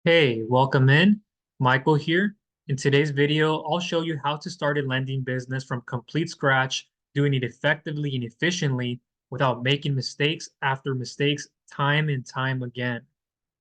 Hey, welcome in. Michael here. In today's video, I'll show you how to start a lending business from complete scratch, doing it effectively and efficiently without making mistakes after mistakes time and time again.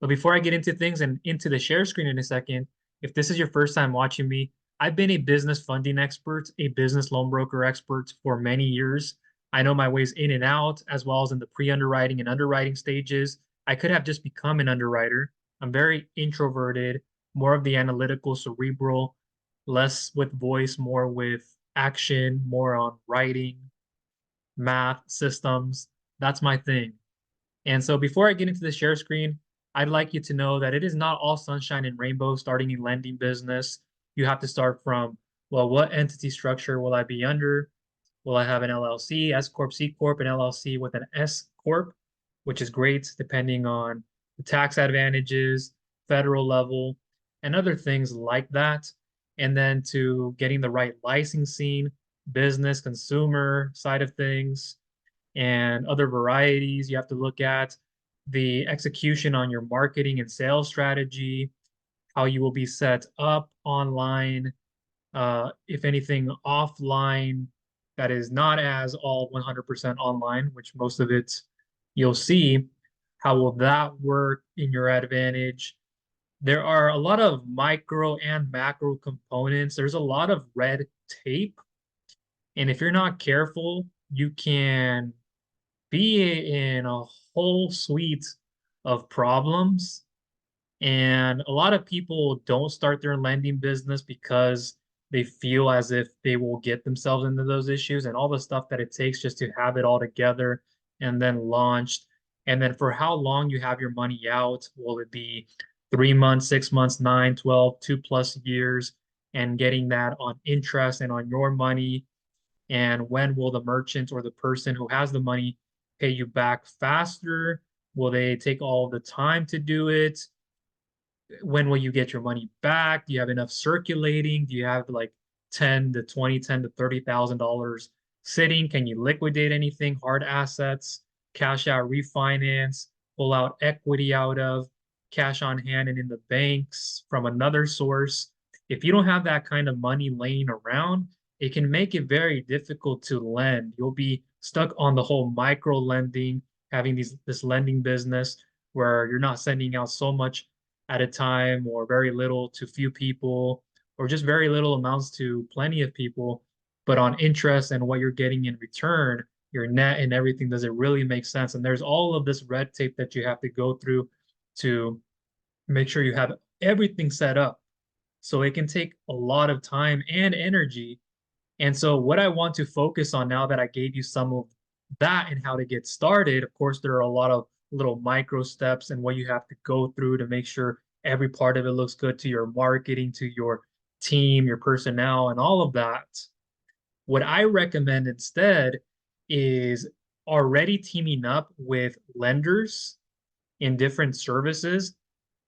But before I get into things and into the share screen in a second, if this is your first time watching me, I've been a business funding expert, a business loan broker expert for many years. I know my ways in and out, as well as in the pre-underwriting and underwriting stages. I could have just become an underwriter. I'm very introverted, more of the analytical, cerebral, less with voice, more with action, more on writing, math, systems. That's my thing. And so before I get into the share screen, I'd like you to know that it is not all sunshine and rainbow starting a lending business. You have to start from, well, what entity structure will I be under? Will I have an LLC, S Corp, C Corp, an LLC with an S Corp, which is great depending on the tax advantages, federal level, and other things like that. And then to getting the right licensing, business, consumer side of things, and other varieties. You have to look at the execution on your marketing and sales strategy, how you will be set up online, if anything offline that is not as all 100% online, which most of it you'll see, how will that work in your advantage? There are a lot of micro and macro components. There's a lot of red tape. And if you're not careful, you can be in a whole suite of problems. And a lot of people don't start their lending business because they feel as if they will get themselves into those issues and all the stuff that it takes just to have it all together and then launched. And then for how long you have your money out, will it be 3 months, 6 months, 9, 12, 2+ years, and getting that on interest and on your money? And when will the merchant or the person who has the money pay you back faster? Will they take all the time to do it? When will you get your money back? Do you have enough circulating? Do you have like 10 to 20, 10 to $30,000 sitting? Can you liquidate anything, hard assets, cash out, refinance, pull out equity out of, cash on hand and in the banks from another source? If you don't have that kind of money laying around, it can make it very difficult to lend. You'll be stuck on the whole micro lending, having this lending business where you're not sending out so much at a time, or very little to few people, or just very little amounts to plenty of people. But on interest and what you're getting in return, your net and everything, does it really make sense? And there's all of this red tape that you have to go through to make sure you have everything set up. So it can take a lot of time and energy. And so, what I want to focus on now that I gave you some of that and how to get started, of course, there are a lot of little micro steps and what you have to go through to make sure every part of it looks good to your marketing, to your team, your personnel, and all of that. What I recommend instead is already teaming up with lenders in different services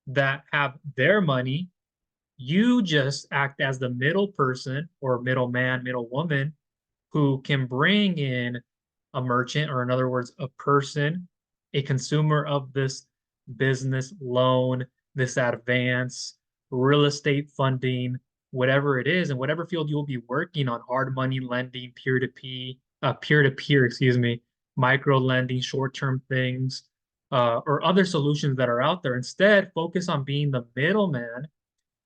that have their money. You just act as the middle person or middleman, middle woman who can bring in a merchant, or in other words, a person, a consumer of this business loan, this advance, real estate funding, whatever it is, and whatever field you'll be working on, hard money lending, peer-to-peer, excuse me, micro lending, short-term things, or other solutions that are out there. Instead, focus on being the middleman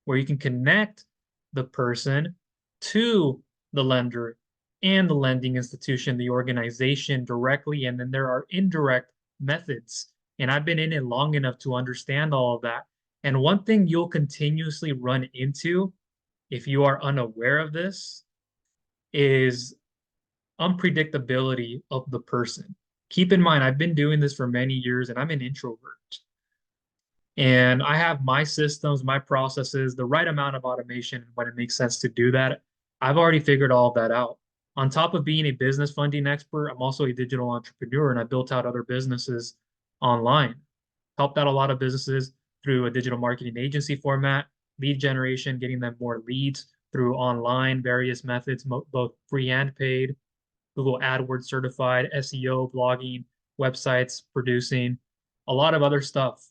where you can connect the person to the lender and the lending institution, the organization directly. And then there are indirect methods. And I've been in it long enough to understand all of that. And one thing you'll continuously run into if you are unaware of this is unpredictability of the person. Keep in mind, I've been doing this for many years and I'm an introvert. And I have my systems, my processes, the right amount of automation when it makes sense to do that. I've already figured all of that out. On top of being a business funding expert, I'm also a digital entrepreneur and I built out other businesses online. Helped out a lot of businesses through a digital marketing agency format, lead generation, getting them more leads through online, various methods, both free and paid, Google AdWords certified, SEO, blogging, websites, producing, a lot of other stuff.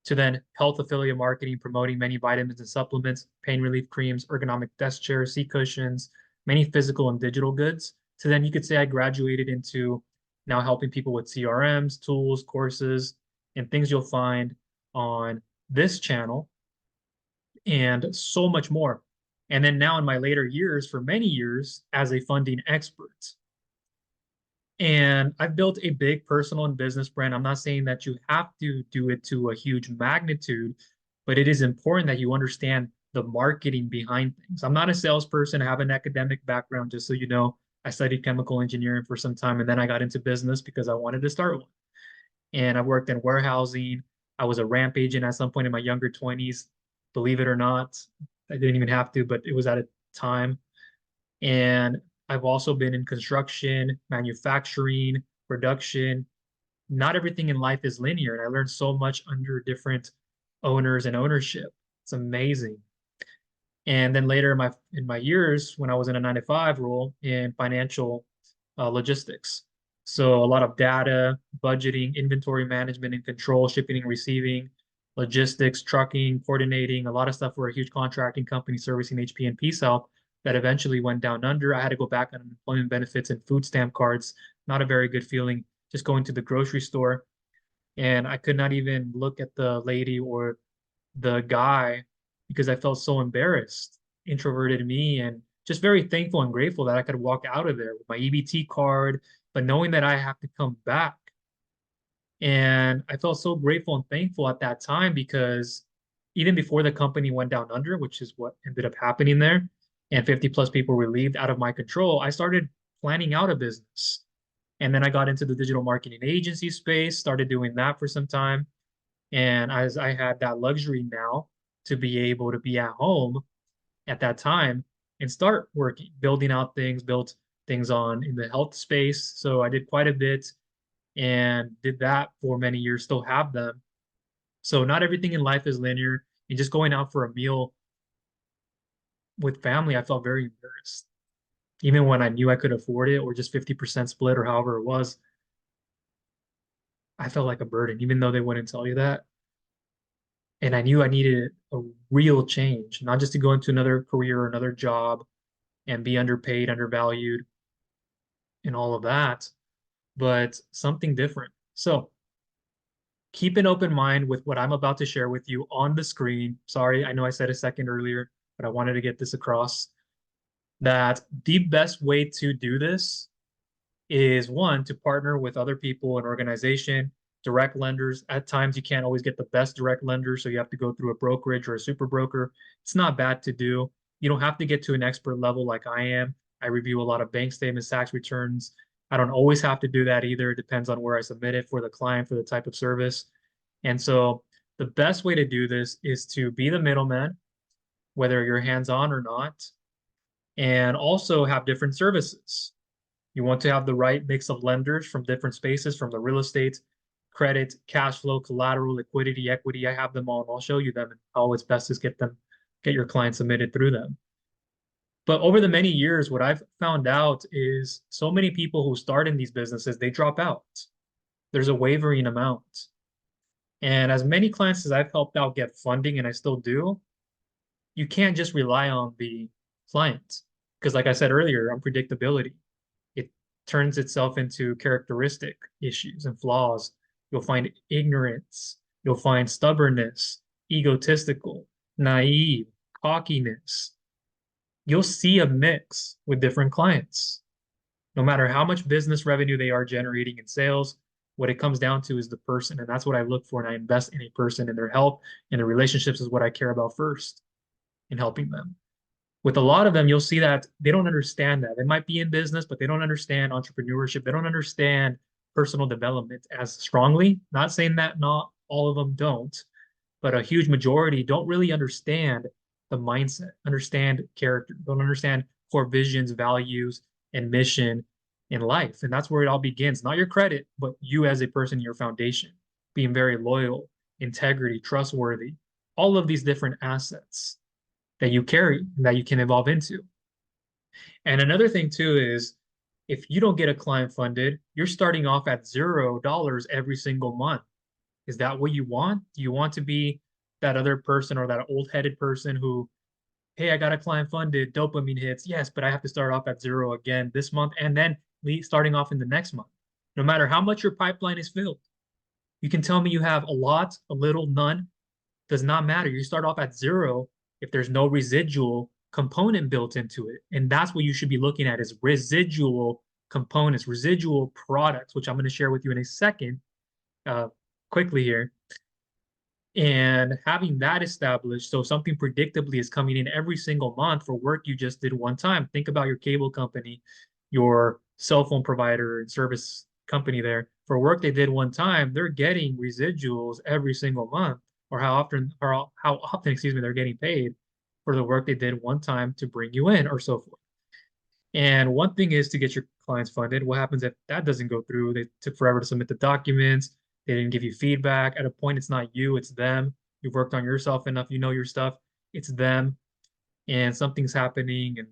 to then health affiliate marketing, promoting many vitamins and supplements, pain relief creams, ergonomic desk chairs, seat cushions, many physical and digital goods. So then you could say I graduated into now helping people with CRMs, tools, courses, and things you'll find on this channel and so much more. And then now in my later years, for many years, as a funding expert. And I've built a big personal and business brand. I'm not saying that you have to do it to a huge magnitude, but it is important that you understand the marketing behind things. I'm not a salesperson. I have an academic background, just so you know. I studied chemical engineering for some time, and then I got into business because I wanted to start one. And I worked in warehousing. I was a ramp agent at some point in my younger 20s. Believe it or not, I didn't even have to, but it was at a time. And I've also been in construction, manufacturing, production. Not everything in life is linear, and I learned so much under different owners and ownership. It's amazing. And then later in my years, when I was in a 9 to 5 role in financial logistics, so a lot of data, budgeting, inventory management and control, shipping and receiving, logistics, trucking, coordinating, a lot of stuff for a huge contracting company servicing HP and P South that eventually went down under. I had to go back on employment benefits and food stamp cards. Not a very good feeling. Just going to the grocery store, and I could not even look at the lady or the guy because I felt so embarrassed, introverted me, and just very thankful and grateful that I could walk out of there with my EBT card, but knowing that I have to come back. And I felt so grateful and thankful at that time because even before the company went down under, which is what ended up happening there, and 50 plus people relieved out of my control, I started planning out a business. And then I got into the digital marketing agency space, started doing that for some time. And as I had that luxury now to be able to be at home at that time and start working, building out things, built things on in the health space. So I did quite a bit and did that for many years, still have them. So not everything in life is linear. And just going out for a meal with family, I felt very embarrassed. Even when I knew I could afford it or just 50% split or however it was, I felt like a burden, even though they wouldn't tell you that. And I knew I needed a real change, not just to go into another career or another job and be underpaid, undervalued, and all of that, but something different. So keep an open mind with what I'm about to share with you on the screen. Sorry, I know I said a second earlier, but I wanted to get this across that the best way to do this is one, to partner with other people and organization, direct lenders. At times, you can't always get the best direct lender, so you have to go through a brokerage or a super broker. It's not bad to do. You don't have to get to an expert level like I am. I review a lot of bank statements, tax returns. I don't always have to do that either. It depends on where I submit it for the client, for the type of service. And so the best way to do this is to be the middleman, whether you're hands-on or not, and also have different services. You want to have the right mix of lenders from different spaces, from the real estate, credit, cash flow, collateral, liquidity, equity. I have them all, and I'll show you them and how it's best to get your clients submitted through them. But over the many years, what I've found out is so many people who start in these businesses, they drop out. There's a wavering amount. And as many clients as I've helped out get funding, and I still do, you can't just rely on the client. Because like I said earlier, unpredictability, it turns itself into characteristic issues and flaws. You'll find ignorance, you'll find stubbornness, egotistical, naive, cockiness. You'll see a mix with different clients. No matter how much business revenue they are generating in sales, what it comes down to is the person. And that's what I look for. And I invest in a person and their health and their relationships is what I care about first in helping them. With a lot of them, you'll see that they don't understand that. They might be in business, but they don't understand entrepreneurship. They don't understand personal development as strongly. Not saying that not all of them don't, but a huge majority don't really understand the mindset, understand character, don't understand core visions, values, and mission in life. And that's where it all begins. Not your credit, but you as a person, your foundation, being very loyal, integrity, trustworthy, all of these different assets that you carry that you can evolve into. And another thing too is if you don't get a client funded, you're starting off at $0 every single month. Is that what you want? Do you want to be that other person or that old-headed person who, hey, I got a client funded, dopamine hits, yes, but I have to start off at zero again this month and then starting off in the next month? No matter how much your pipeline is filled, you can tell me you have a lot, a little, none, does not matter. You start off at zero if there's no residual component built into it. And that's what you should be looking at is residual components, residual products, which I'm going to share with you in a second, uh, quickly here. And having that established, so something predictably is coming in every single month for work you just did one time. Think about your cable company, your cell phone provider and service company there. For work they did one time, they're getting residuals every single month, or how often, excuse me, they're getting paid for the work they did one time to bring you in, or so forth. And one thing is to get your clients funded. What happens if that doesn't go through? They took forever to submit the documents. They didn't give you feedback. At a point, it's not you, it's them. You've worked on yourself enough, you know your stuff. It's them, and something's happening, and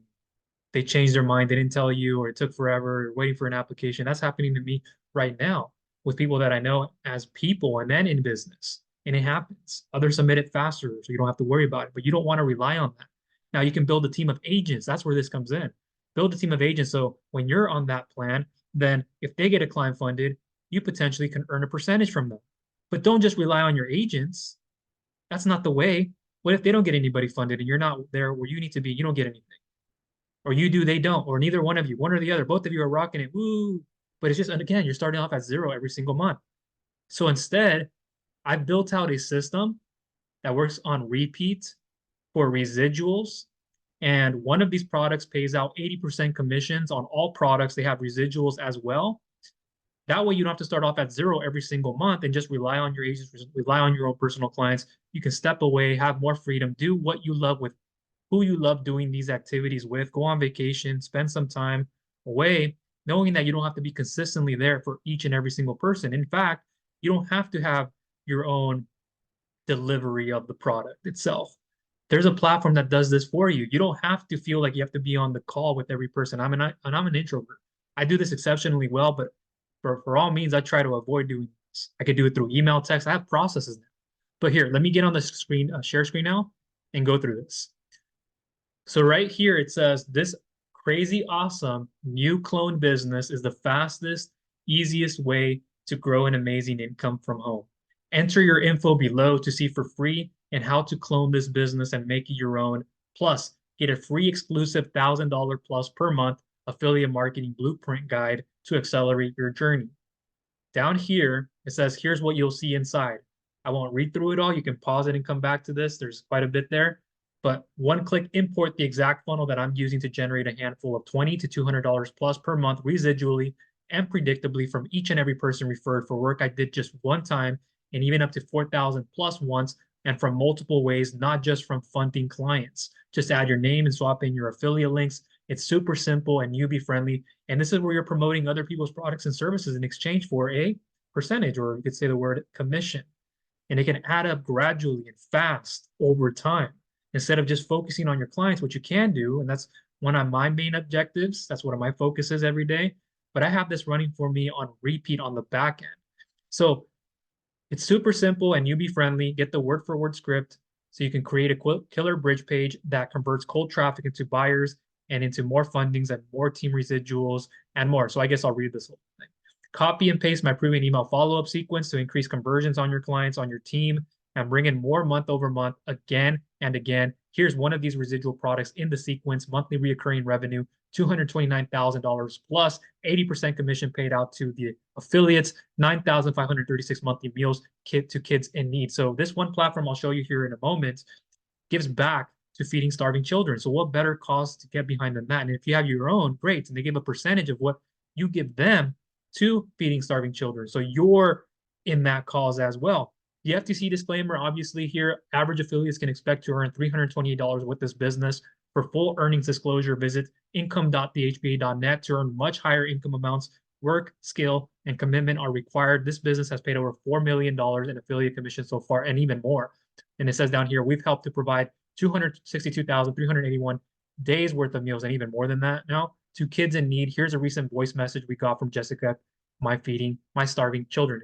they changed their mind. They didn't tell you, or it took forever, or waiting for an application. That's happening to me right now with people that I know as people and then in business. And it happens. Others submit it faster, so you don't have to worry about it, but you don't want to rely on that. Now you can build a team of agents. That's where this comes in. Build a team of agents. So when you're on that plan, then if they get a client funded, you potentially can earn a percentage from them. But don't just rely on your agents. That's not the way. What if they don't get anybody funded and you're not there where you need to be? You don't get anything. Or you do, they don't, or neither one of you, one or the other. Both of you are rocking it. Woo. But it's just, and again, you're starting off at zero every single month. So instead, I built out a system that works on repeat for residuals. And one of these products pays out 80% commissions on all products. They have residuals as well. That way, you don't have to start off at zero every single month and just rely on your agents, rely on your own personal clients. You can step away, have more freedom, do what you love with who you love doing these activities with, go on vacation, spend some time away, knowing that you don't have to be consistently there for each and every single person. In fact, you don't have to have your own delivery of the product itself. There's a platform that does this for you. You don't have to feel like you have to be on the call with every person. I'm an introvert. I do this exceptionally well, but for all means, I try to avoid doing this. I could do it through email, text. I have processes now. But here, let me get on the screen, share screen now, and go through this. So right here, it says this crazy awesome new clone business is the fastest, easiest way to grow an amazing income from home. Enter your info below to see for free and how to clone this business and make it your own. Plus, get a free exclusive $1,000 plus per month affiliate marketing blueprint guide to accelerate your journey. Down here, it says, here's what you'll see inside. I won't read through it all. You can pause it and come back to this. There's quite a bit there. But one-click import the exact funnel that I'm using to generate a handful of $20 to $200 plus per month residually and predictably from each and every person referred for work I did just one time and even up to 4,000 plus once and from multiple ways, not just from funding clients. Just add your name and swap in your affiliate links. It's super simple and newbie friendly. And this is where you're promoting other people's products and services in exchange for a percentage, or you could say the word commission. And it can add up gradually and fast over time instead of just focusing on your clients, which you can do. And that's one of my main objectives. That's one of my focuses every day. But I have this running for me on repeat on the back end. So it's super simple and UB friendly. Get the word for word script so you can create a killer bridge page that converts cold traffic into buyers and into more fundings and more team residuals and more. So I guess I'll read this whole thing. Copy and paste my proven email follow-up sequence to increase conversions on your clients, on your team, and bring in more month over month again and again. Here's one of these residual products in the sequence, monthly reoccurring revenue, $229,000 plus 80% commission paid out to the affiliates, 9,536 monthly meals to kids in need. So this one platform I'll show you here in a moment gives back to feeding starving children. So what better cause to get behind than that? And if you have your own, great. And they give a percentage of what you give them to feeding starving children. So you're in that cause as well. The FTC disclaimer, obviously here, average affiliates can expect to earn $328 with this business. For full earnings disclosure, visit income.thehba.net to earn much higher income amounts. Work, skill, and commitment are required. This business has paid over $4 million in affiliate commissions so far and even more. And it says down here, we've helped to provide 262,381 days worth of meals and even more than that now to kids in need. Here's a recent voice message we got from Jessica, feed my starving children.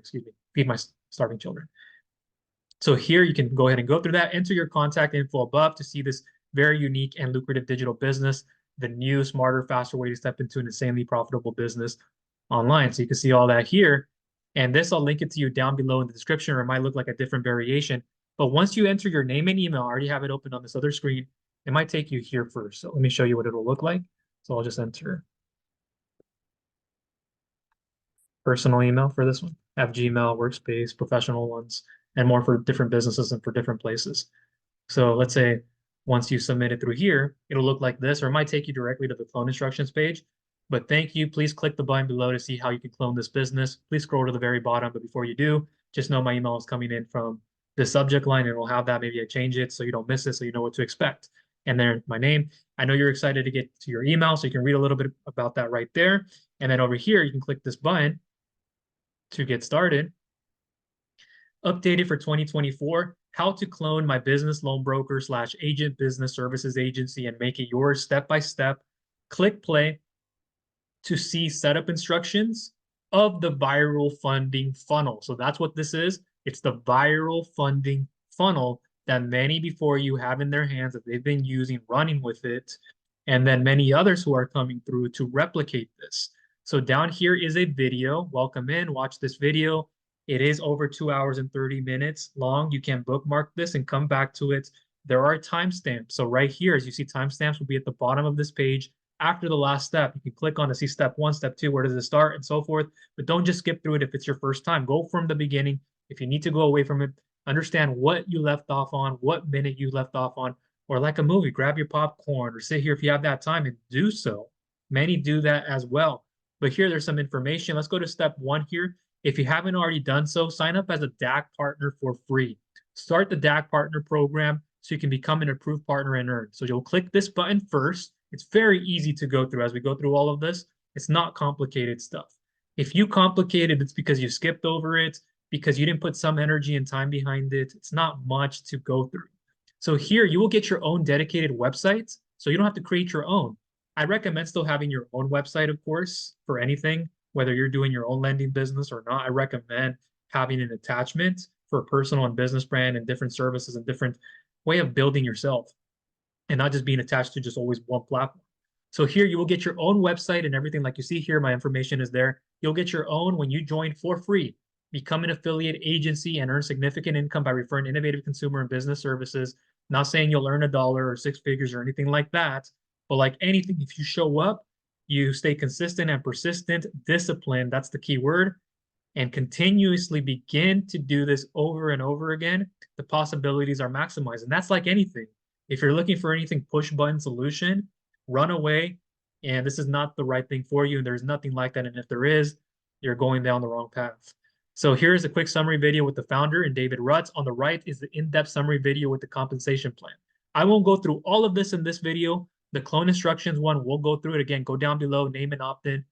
So here you can go ahead and go through that, enter your contact info above to see this very unique and lucrative digital business, the new, smarter, faster way to step into an insanely profitable business online. So you can see all that here. And this, I'll link it to you down below in the description, or it might look like a different variation. But once you enter your name and email, I already have it open on this other screen. It might take you here first. So let me show you what it'll look like. So I'll just enter personal email for this one. I have Gmail, Workspace, professional ones, and more for different businesses and for different places. So let's say once you submit it through here, it'll look like this, or it might take you directly to the clone instructions page. But thank you. Please click the button below to see how you can clone this business. Please scroll to the very bottom. But before you do, just know my email is coming in from the subject line, and we'll have that. Maybe I change it so you don't miss it, so you know what to expect. And then my name. I know you're excited to get to your email, so you can read a little bit about that right there. And then over here, you can click this button to get started. Updated for 2024, how to clone my business loan broker slash agent business services agency and make it yours step by step. Click play to see setup instructions of the viral funding funnel. So that's what this is. It's the viral funding funnel that many before you have in their hands that they've been using, running with it, and then many others who are coming through to replicate this. So down here is a video. Welcome in, watch this video. It is over 2 hours and 30 minutes long. You can bookmark this and come back to it. There are timestamps. So right here, as you see, timestamps will be at the bottom of this page after the last step. You can click on to see step one, step two, where does it start, and so forth. But don't just skip through it if it's your first time. Go from the beginning. If you need to go away from it, understand what you left off on, what minute you left off on, or like a movie, grab your popcorn or sit here if you have that time and do so. Many do that as well. But here, there's some information. Let's go to step one here. If you haven't already done so, sign up as a DAC partner for free. Start the DAC partner program so you can become an approved partner and earn. So you'll click this button first. It's very easy to go through as we go through all of this. It's not complicated stuff. If you complicate it, it's because you skipped over it, because you didn't put some energy and time behind it. It's not much to go through. So here you will get your own dedicated website. So you don't have to create your own. I recommend still having your own website, of course, for anything, whether you're doing your own lending business or not. I recommend having an attachment for a personal and business brand and different services and different way of building yourself and not just being attached to just always one platform. So here you will get your own website and everything like you see here. My information is there. You'll get your own when you join for free. Become an affiliate agency and earn significant income by referring innovative consumer and business services. Not saying you'll earn $1 or six figures or anything like that, but like anything, if you show up, you stay consistent and persistent, disciplined, that's the key word, and continuously begin to do this over and over again, the possibilities are maximized. And that's like anything. If you're looking for anything push button solution, run away. And this is not the right thing for you. And there's nothing like that. And if there is, you're going down the wrong path. So here's a quick summary video with the founder and David Rutz. On the right is the in-depth summary video with the compensation plan. I won't go through all of this in this video. The clone instructions one, we'll go through it again. Go down below, name and opt-in,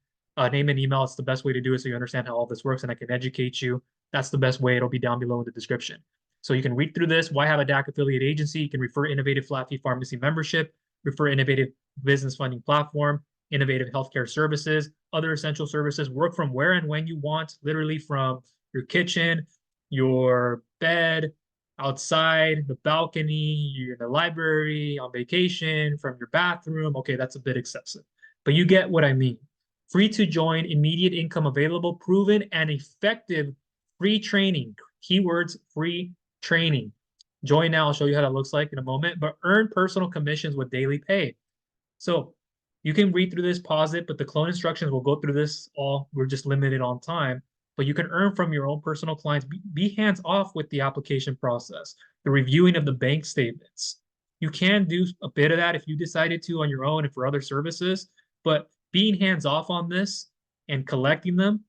name and email. It's the best way to do it so you understand how all this works and I can educate you. That's the best way. It'll be down below in the description. So you can read through this. Why have a DAC affiliate agency? You can refer innovative flat fee pharmacy membership, refer innovative business funding platform, innovative healthcare services, other essential services, work from where and when you want, literally from your kitchen, your bed, outside, the balcony, you're in the library, on vacation, from your bathroom. Okay, that's a bit excessive, but you get what I mean. Free to join, immediate income available, proven and effective free training. Keywords, free training. Join now. I'll show you how that looks like in a moment, but earn personal commissions with daily pay. So you can read through this, pause it, but the clone instructions will go through this all. We're just limited on time, but you can earn from your own personal clients. Be hands off with the application process, the reviewing of the bank statements. You can do a bit of that if you decided to on your own and for other services, but being hands off on this and collecting them.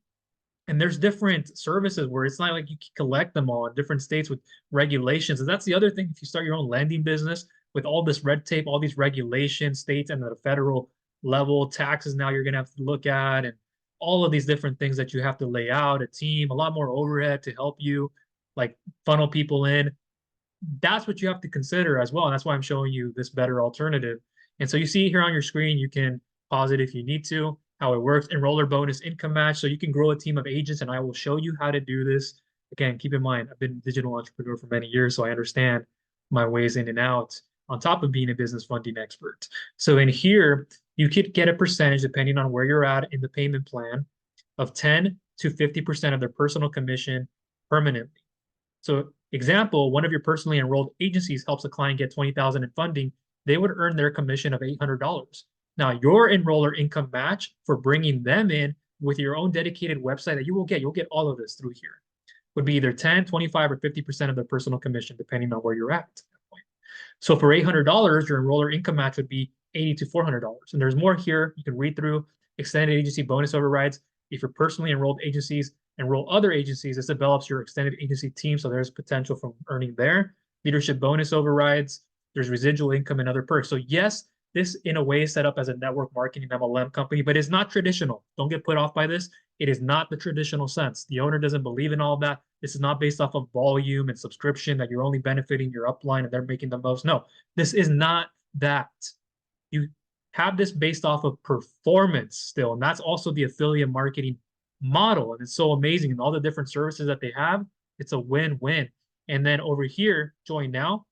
And there's different services where it's not like you can collect them all in different states with regulations. And that's the other thing. If you start your own lending business with all this red tape, all these regulations, states and at a federal level, taxes now you're going to have to look at, and all of these different things that you have to lay out, a team, a lot more overhead to help you like funnel people in. That's what you have to consider as well. And that's why I'm showing you this better alternative. And so you see here on your screen, you can pause it if you need to, how it works, enroller bonus income match. So you can grow a team of agents and I will show you how to do this. Again, keep in mind, I've been a digital entrepreneur for many years, so I understand my ways in and out on top of being a business funding expert. So in here, you could get a percentage depending on where you're at in the payment plan of 10 to 50% of their personal commission permanently. So example, one of your personally enrolled agencies helps a client get 20,000 in funding, they would earn their commission of $800. Now, your enroller income match for bringing them in with your own dedicated website that you'll get all of this through here, would be either 10, 25, or 50% of their personal commission, depending on where you're at. So for $800, your enroller income match would be $80 to $400. And there's more here. You can read through extended agency bonus overrides. If you're personally enrolled agencies, enroll other agencies, this develops your extended agency team. So there's potential from earning there. Leadership bonus overrides. There's residual income and other perks. So yes, this in a way is set up as a network marketing MLM company, but it's not traditional. Don't get put off by this. It is not the traditional sense. The owner doesn't believe in all of that. This is not based off of volume and subscription that you're only benefiting your upline and they're making the most. No, this is not that. You have this based off of performance still. And that's also the affiliate marketing model. And it's so amazing. And all the different services that they have, it's a win-win. And then over here, join now.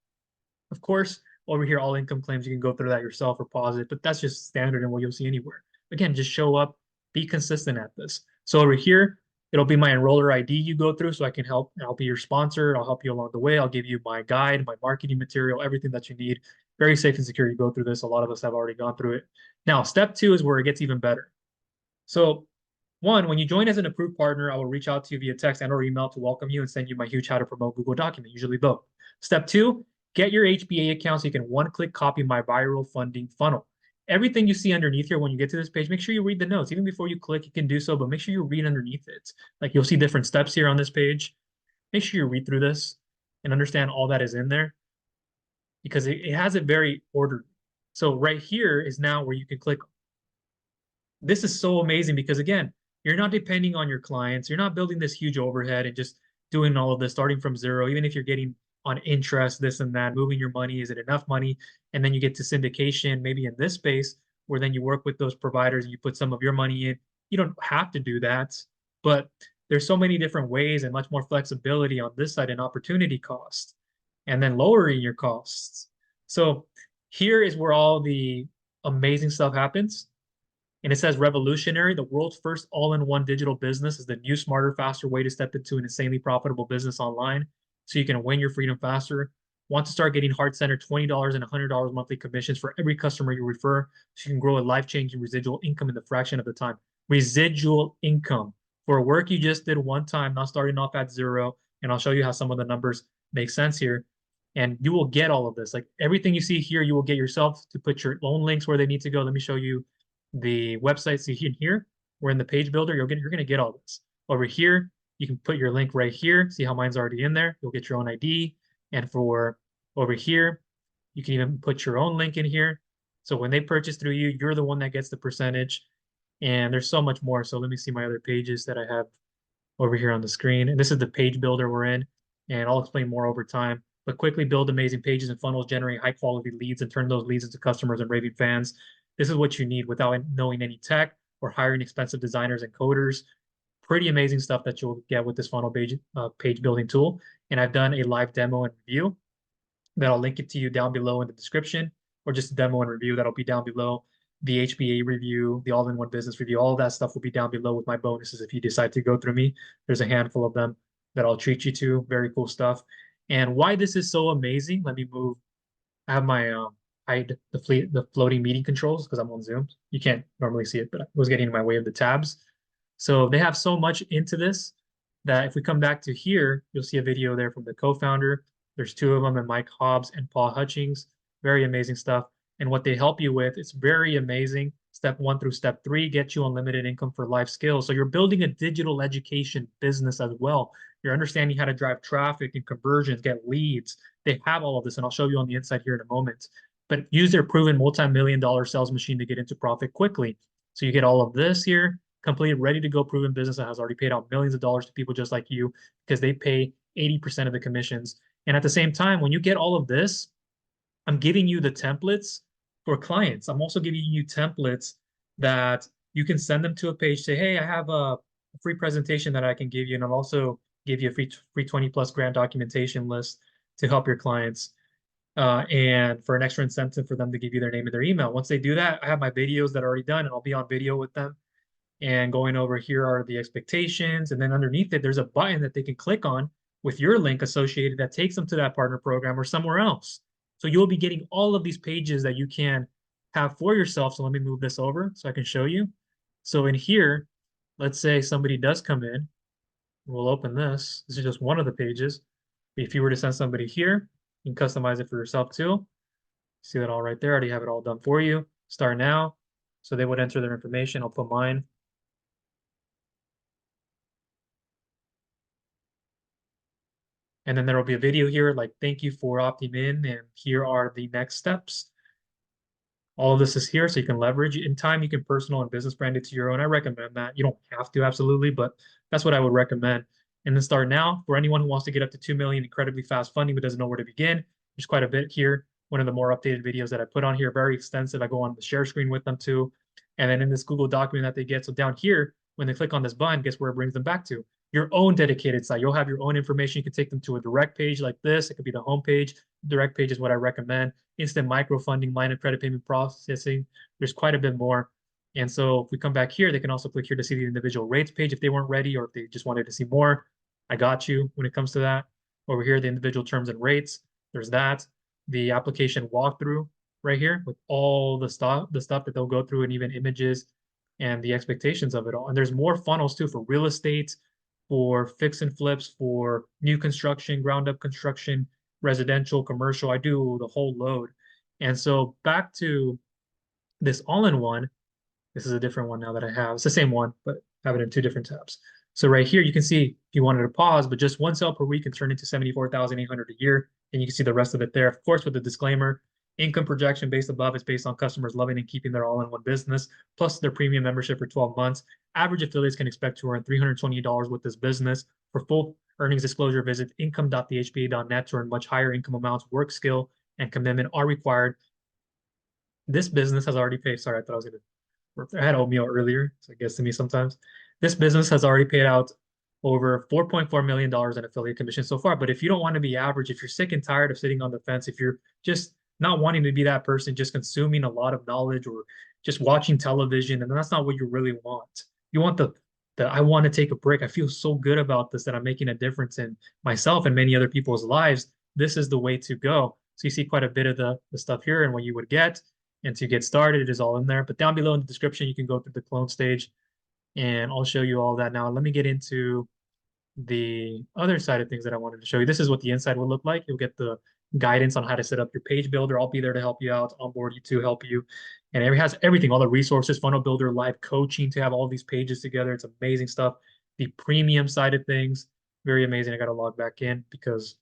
Of course, over here, all income claims, you can go through that yourself or pause it, but that's just standard and what you'll see anywhere. Again, just show up, be consistent at this. So over here, it'll be my enroller ID you go through so I can help. I'll be your sponsor. I'll help you along the way. I'll give you my guide, my marketing material, everything that you need. Very safe and secure. You go through this. A lot of us have already gone through it. Now, step two is where it gets even better. So one, when you join as an approved partner, I will reach out to you via text and or email to welcome you and send you my huge how to promote Google document, usually both. Step two, get your HBA account so you can one-click copy my viral funding funnel. Everything you see underneath here, when you get to this page, make sure you read the notes. Even before you click, you can do so, but make sure you read underneath it. Like you'll see different steps here on this page. Make sure you read through this and understand all that is in there because it has it very ordered. So right here is now where you can click. This is so amazing because again, you're not depending on your clients. You're not building this huge overhead and just doing all of this starting from zero, even if you're getting on interest, this and that, moving your money, is it enough money? And then you get to syndication, maybe in this space, where then you work with those providers and you put some of your money in. You don't have to do that, but there's so many different ways and much more flexibility on this side and opportunity cost, and then lowering your costs. So here is where all the amazing stuff happens. And it says revolutionary, the world's first all-in-one digital business is the new, smarter, faster way to step into an insanely profitable business online so you can win your freedom faster. Want to start getting heart-centered $20 and $100 monthly commissions for every customer you refer so you can grow a life-changing residual income in the fraction of the time. Residual income for work you just did one time, not starting off at zero. And I'll show you how some of the numbers make sense here. And you will get all of this. Like everything you see here, you will get yourself to put your own links where they need to go. Let me show you the website. See here, we're in the page builder. You're going to get all this. Over here, you can put your link right here. See how mine's already in there. You'll get your own ID. And for over here, you can even put your own link in here. So when they purchase through you, you're the one that gets the percentage. And there's so much more. So let me see my other pages that I have over here on the screen. And this is the page builder we're in. And I'll explain more over time. But quickly build amazing pages and funnels, generate high quality leads, and turn those leads into customers and raving fans. This is what you need without knowing any tech or hiring expensive designers and coders. Pretty amazing stuff that you'll get with this funnel page building tool. And I've done a live demo and review that I'll link it to you down below in the description, or just a demo and review that'll be down below. The HBA review, the all-in-one business review, all of that stuff will be down below with my bonuses if you decide to go through me. There's a handful of them that I'll treat you to. Very cool stuff. And why this is so amazing, let me move. I have my hide the floating meeting controls because I'm on Zoom. You can't normally see it, but I was getting in my way of the tabs. So they have so much into this that if we come back to here, you'll see a video there from the co-founder. There's two of them, and Mike Hobbs and Paul Hutchings. Very amazing stuff. And what they help you with, it's very amazing. Step 1 through step 3 get you unlimited income for life skills. So you're building a digital education business as well. You're understanding how to drive traffic and conversions, get leads. They have all of this, and I'll show you on the inside here in a moment. But use their proven multi-million-dollar sales machine to get into profit quickly. So you get all of this here, complete, ready to go proven business that has already paid out millions of dollars to people just like you because they pay 80% of the commissions. And at the same time, when you get all of this, I'm giving you the templates for clients. I'm also giving you templates that you can send them to a page, say, hey, I have a free presentation that I can give you. And I'm also give you a free 20 plus grand documentation list to help your clients. And for an extra incentive for them to give you their name and their email. Once they do that, I have my videos that are already done and I'll be on video with them and going over here are the expectations. And then underneath it, there's a button that they can click on with your link associated that takes them to that partner program or somewhere else. So you'll be getting all of these pages that you can have for yourself. So let me move this over so I can show you. So in here, let's say somebody does come in. We'll open this. This is just one of the pages. If you were to send somebody here, you can customize it for yourself too. See that all right there? I already have it all done for you. Start now. So they would enter their information. I'll put mine. And then there will be a video here like, thank you for opting in, and here are the next steps. All of this is here so you can leverage. In time, you can personal and business brand it to your own. I recommend that. You don't have to absolutely, but that's what I would recommend. And then start now. For anyone who wants to get up to 2 million incredibly fast funding but doesn't know where to begin, there's quite a bit here. One of the more updated videos that I put on here, very extensive. I go on the share screen with them too. And then in this Google document that they get, so down here, when they click on this button, guess where it brings them back to? Your own dedicated site. You'll have your own information. You can take them to a direct page like this. It could be the home page. Direct page is what I recommend. Instant micro funding, line of credit payment processing. There's quite a bit more. And so if we come back here, they can also click here to see the individual rates page if they weren't ready or if they just wanted to see more. I got you when it comes to that. Over here, the individual terms and rates. There's that. The application walkthrough right here with all the stuff that they'll go through and even images and the expectations of it all. And there's more funnels too for real estate, for fix and flips, for new construction, ground up construction, residential, commercial. I do the whole load. And so back to this all-in-one, this is a different one now that I have. It's the same one, but I have it in two different tabs. So right here, you can see if you wanted to pause, but just one sale per week can turn into 74,800 a year. And you can see the rest of it there. Of course, with the disclaimer, income projection based above is based on customers loving and keeping their all-in-one business, plus their premium membership for 12 months. Average affiliates can expect to earn $320 with this business. For full earnings disclosure, visit income.thehba.net to earn much higher income amounts. Work skill and commitment are required. This business has already paid. Sorry, I thought I was going to. I had oatmeal earlier, so it gets to me sometimes. This business has already paid out over $4.4 million in affiliate commission so far. But if you don't want to be average, if you're sick and tired of sitting on the fence, if you're just not wanting to be that person, just consuming a lot of knowledge or just watching television, and that's not what you really want. You want the I want to take a break. I feel so good about this that I'm making a difference in myself and many other people's lives. This is the way to go. So you see quite a bit of the stuff here and what you would get. And to get started, it is all in there. But down below in the description, you can go through the clone stage and I'll show you all that. Now, let me get into the other side of things that I wanted to show you. This is what the inside will look like. You'll get the guidance on how to set up your page builder. I'll be there to help you out, onboard you to help you. And it has everything, all the resources, funnel builder, live coaching to have all these pages together. It's amazing stuff. The premium side of things, very amazing. I got to log back in because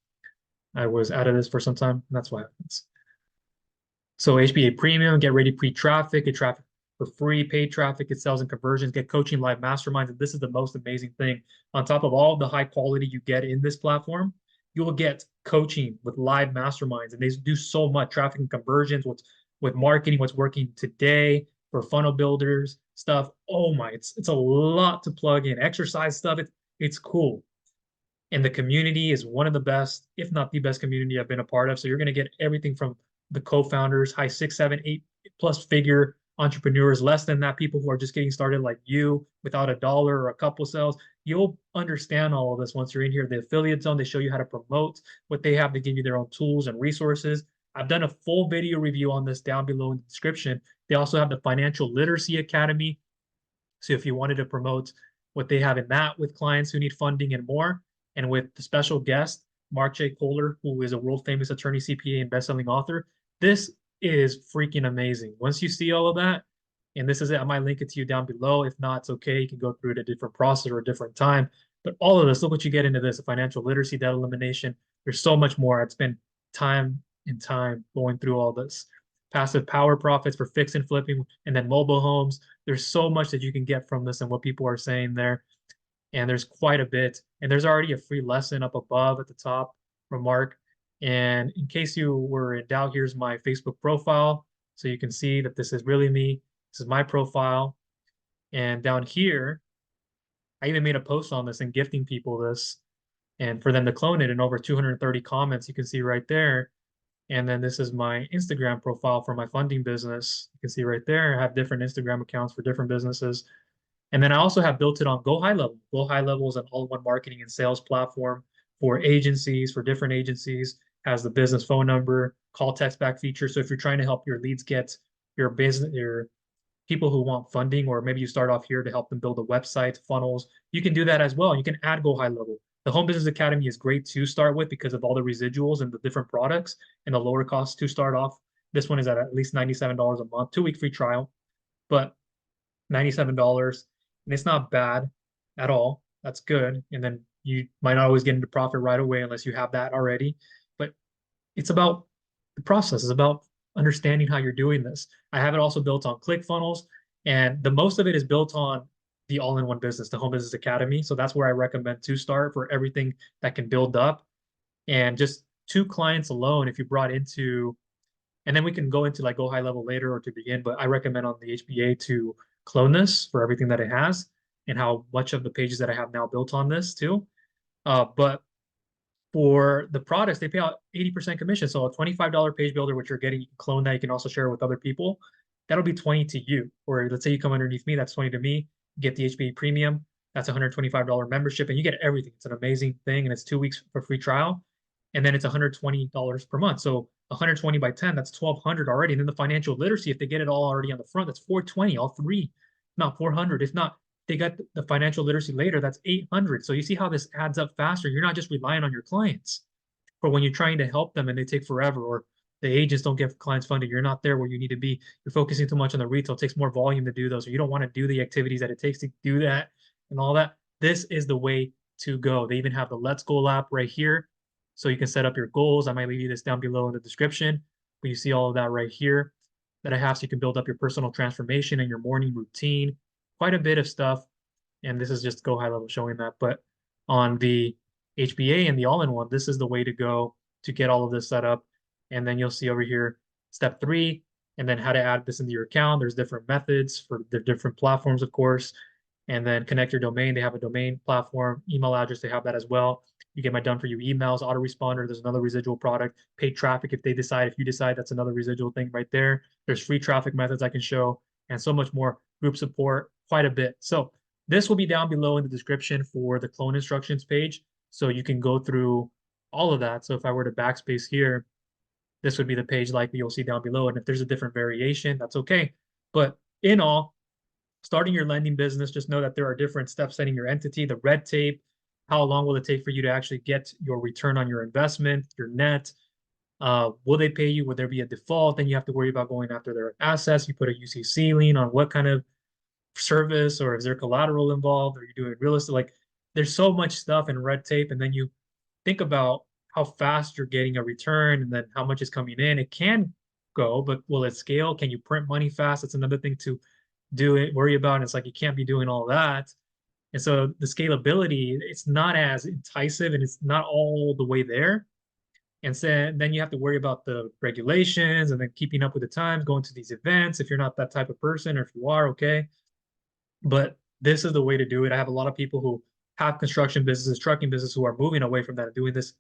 I was out of this for some time. That's why happens. So HBA Premium, get ready pre-traffic, get traffic for free, paid traffic, get sales and conversions, get coaching, live masterminds. And this is the most amazing thing. On top of all the high quality you get in this platform, you will get coaching with live masterminds. And they do so much traffic and conversions, with marketing, what's working today for funnel builders, stuff. Oh my, it's a lot to plug in. Exercise stuff, it's cool. And the community is one of the best, if not the best community I've been a part of. So you're going to get everything from the co-founders, high 6, 7, 8 plus figure entrepreneurs, less than that, people who are just getting started like you without a dollar or a couple sales. You'll understand all of this once you're in here. The affiliate zone, they show you how to promote what they have to give you their own tools and resources. I've done a full video review on this down below in the description. They also have the Financial Literacy Academy. So if you wanted to promote what they have in that with clients who need funding and more, and with the special guest, Mark J. Kohler, who is a world famous attorney, CPA, and best-selling author, this is freaking amazing. Once you see all of that, and this is it, I might link it to you down below. If not, it's okay. You can go through it at a different process or a different time. But all of this, look what you get into this, financial literacy, debt elimination. There's so much more. I'd spend time and time going through all this. Passive power profits for fix and flipping, and then mobile homes. There's so much that you can get from this and what people are saying there. And there's quite a bit. And there's already a free lesson up above at the top from Mark. And in case you were in doubt, here's my Facebook profile. So you can see that this is really me. This is my profile. And down here, I even made a post on this and gifting people this. and for them to clone it, and over 230 comments you can see right there. And then this is my Instagram profile for my funding business. You can see right there, I have different Instagram accounts for different businesses. And then I also have built it on Go High Level. Go High Level is an all-in-one marketing and sales platform for agencies, for different agencies, has the business phone number, call text back feature. So if you're trying to help your leads get your business, your people who want funding, or maybe you start off here to help them build a website, funnels, you can do that as well. You can add Go High Level. The Home Business Academy is great to start with because of all the residuals and the different products and the lower cost to start off. This one is at least $97 a month, 2-week free trial, but $97, and it's not bad at all. That's good. And then you might not always get into profit right away unless you have that already. But it's about the process. It's about understanding how you're doing this. I have it also built on ClickFunnels, and the most of it is built on the all-in-one business, the Home Business Academy. So that's where I recommend to start for everything that can build up. And just 2 clients alone, if you brought into, and then we can go into like Go High Level later or to begin, but I recommend on the HBA to clone this for everything that it has and how much of the pages that I have now built on this too. But for the products, they pay out 80% commission. So a $25 page builder, which you're getting, you can clone that. You can also share with other people. That'll be 20 to you. Or let's say you come underneath me, that's 20 to me. Get the HBA premium. That's $125 membership, and you get everything. It's an amazing thing, and it's 2 weeks for free trial. And then it's $120 per month. So 120 by 10, that's 1,200 already. And then the financial literacy, if they get it all already on the front, that's 420, all three, not 400. If not, they got the financial literacy later, that's 800. So you see how this adds up faster. You're not just relying on your clients for when you're trying to help them and they take forever, or the agents don't get clients funded. You're not there where you need to be. You're focusing too much on the retail. It takes more volume to do those. Or you don't want to do the activities that it takes to do that and all that. This is the way to go. They even have the Let's Go app right here. So you can set up your goals. I might leave you this down below in the description, but you see all of that right here that I have so you can build up your personal transformation and your morning routine. Quite a bit of stuff. And this is just Go High Level showing that. But on the HBA and the all-in-one, this is the way to go to get all of this set up. And then you'll see over here, step 3, and then how to add this into your account. There's different methods for the different platforms, of course. And then connect your domain. They have a domain platform, email address. They have that as well. You get my done for you emails, autoresponder. There's another residual product. Paid traffic if you decide, that's another residual thing right there. There's free traffic methods I can show, and so much more. Group support, quite a bit. So this will be down below in the description for the clone instructions page. So you can go through all of that. So if I were to backspace here, this would be the page likely you'll see down below. And if there's a different variation, that's okay. But in all, starting your lending business, just know that there are different steps setting your entity, the red tape, how long will it take for you to actually get your return on your investment, your net, will they pay you? Would there be a default? Then you have to worry about going after their assets. You put a UCC lien on what kind of service, or is there collateral involved? Are you doing real estate? Like there's so much stuff and red tape. And then you think about how fast you're getting a return and then how much is coming in. It can go, but will it scale? Can you print money fast? That's another thing to worry about. And it's like you can't be doing all that. And so the scalability, it's not as enticing and it's not all the way there. And so then you have to worry about the regulations and then keeping up with the times, going to these events if you're not that type of person, or if you are, okay. But this is the way to do it. I have a lot of people who have construction businesses, trucking business, who are moving away from that and doing this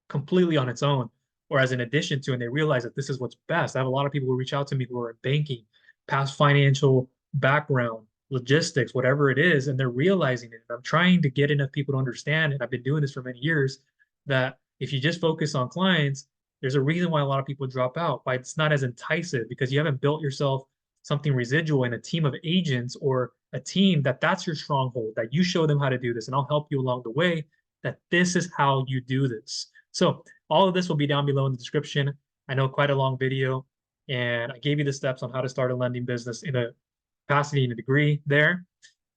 completely on its own or as an addition to, and they realize that this is what's best. I have a lot of people who reach out to me who are in banking, past financial background, logistics, whatever it is, and they're realizing it. And I'm trying to get enough people to understand, and I've been doing this for many years, that if you just focus on clients, there's a reason why a lot of people drop out, why it's not as enticing, because you haven't built yourself something residual in a team of agents or a team that's your stronghold, that you show them how to do this, and I'll help you along the way, that this is how you do this. So all of this will be down below in the description. I know quite a long video, and I gave you the steps on how to start a lending business in a capacity and a degree there.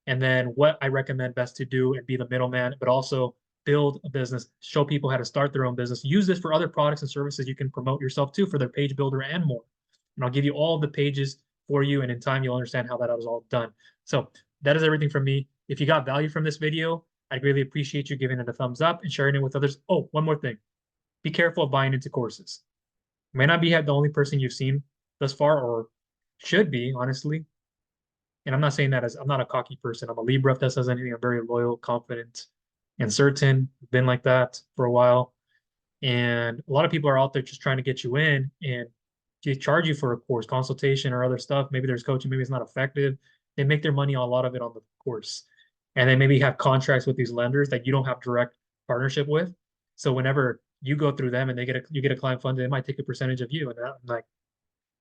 And then what I recommend best to do and be the middleman, but also build a business, show people how to start their own business. Use this for other products and services you can promote yourself to for their page builder and more. And I'll give you all the pages for you, and in time you'll understand how that is all done. So that is everything from me. If you got value from this video, I'd really appreciate you giving it a thumbs up and sharing it with others. Oh, one more thing. Be careful of buying into courses. You may not be the only person you've seen thus far, or should be, honestly. And I'm not saying that as I'm not a cocky person. I'm a Libra, if that says anything. I'm very loyal, confident, and certain, been like that for a while. And a lot of people are out there just trying to get you in and they charge you for a course, consultation or other stuff. Maybe there's coaching, maybe it's not effective. They make their money, a lot of it on the course. And they maybe have contracts with these lenders that you don't have direct partnership with. So whenever you go through them and you get a client funded, they might take a percentage of you. And like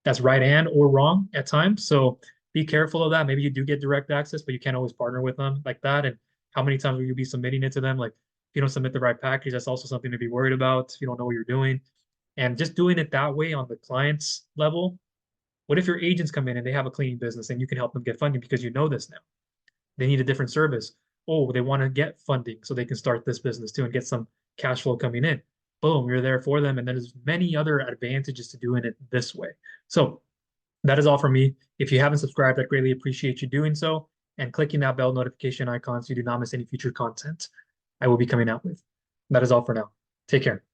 that's right and or wrong at times. So be careful of that. Maybe you do get direct access, but you can't always partner with them like that. And how many times will you be submitting it to them? Like if you don't submit the right package, that's also something to be worried about if you don't know what you're doing. And just doing it that way on the client's level. What if your agents come in and they have a cleaning business and you can help them get funding because you know this now? They need a different service. Oh, they want to get funding so they can start this business too and get some cash flow coming in. Boom, you're there for them. And there's many other advantages to doing it this way. So that is all from me. If you haven't subscribed, I'd greatly appreciate you doing so and clicking that bell notification icon so you do not miss any future content I will be coming out with. That is all for now. Take care.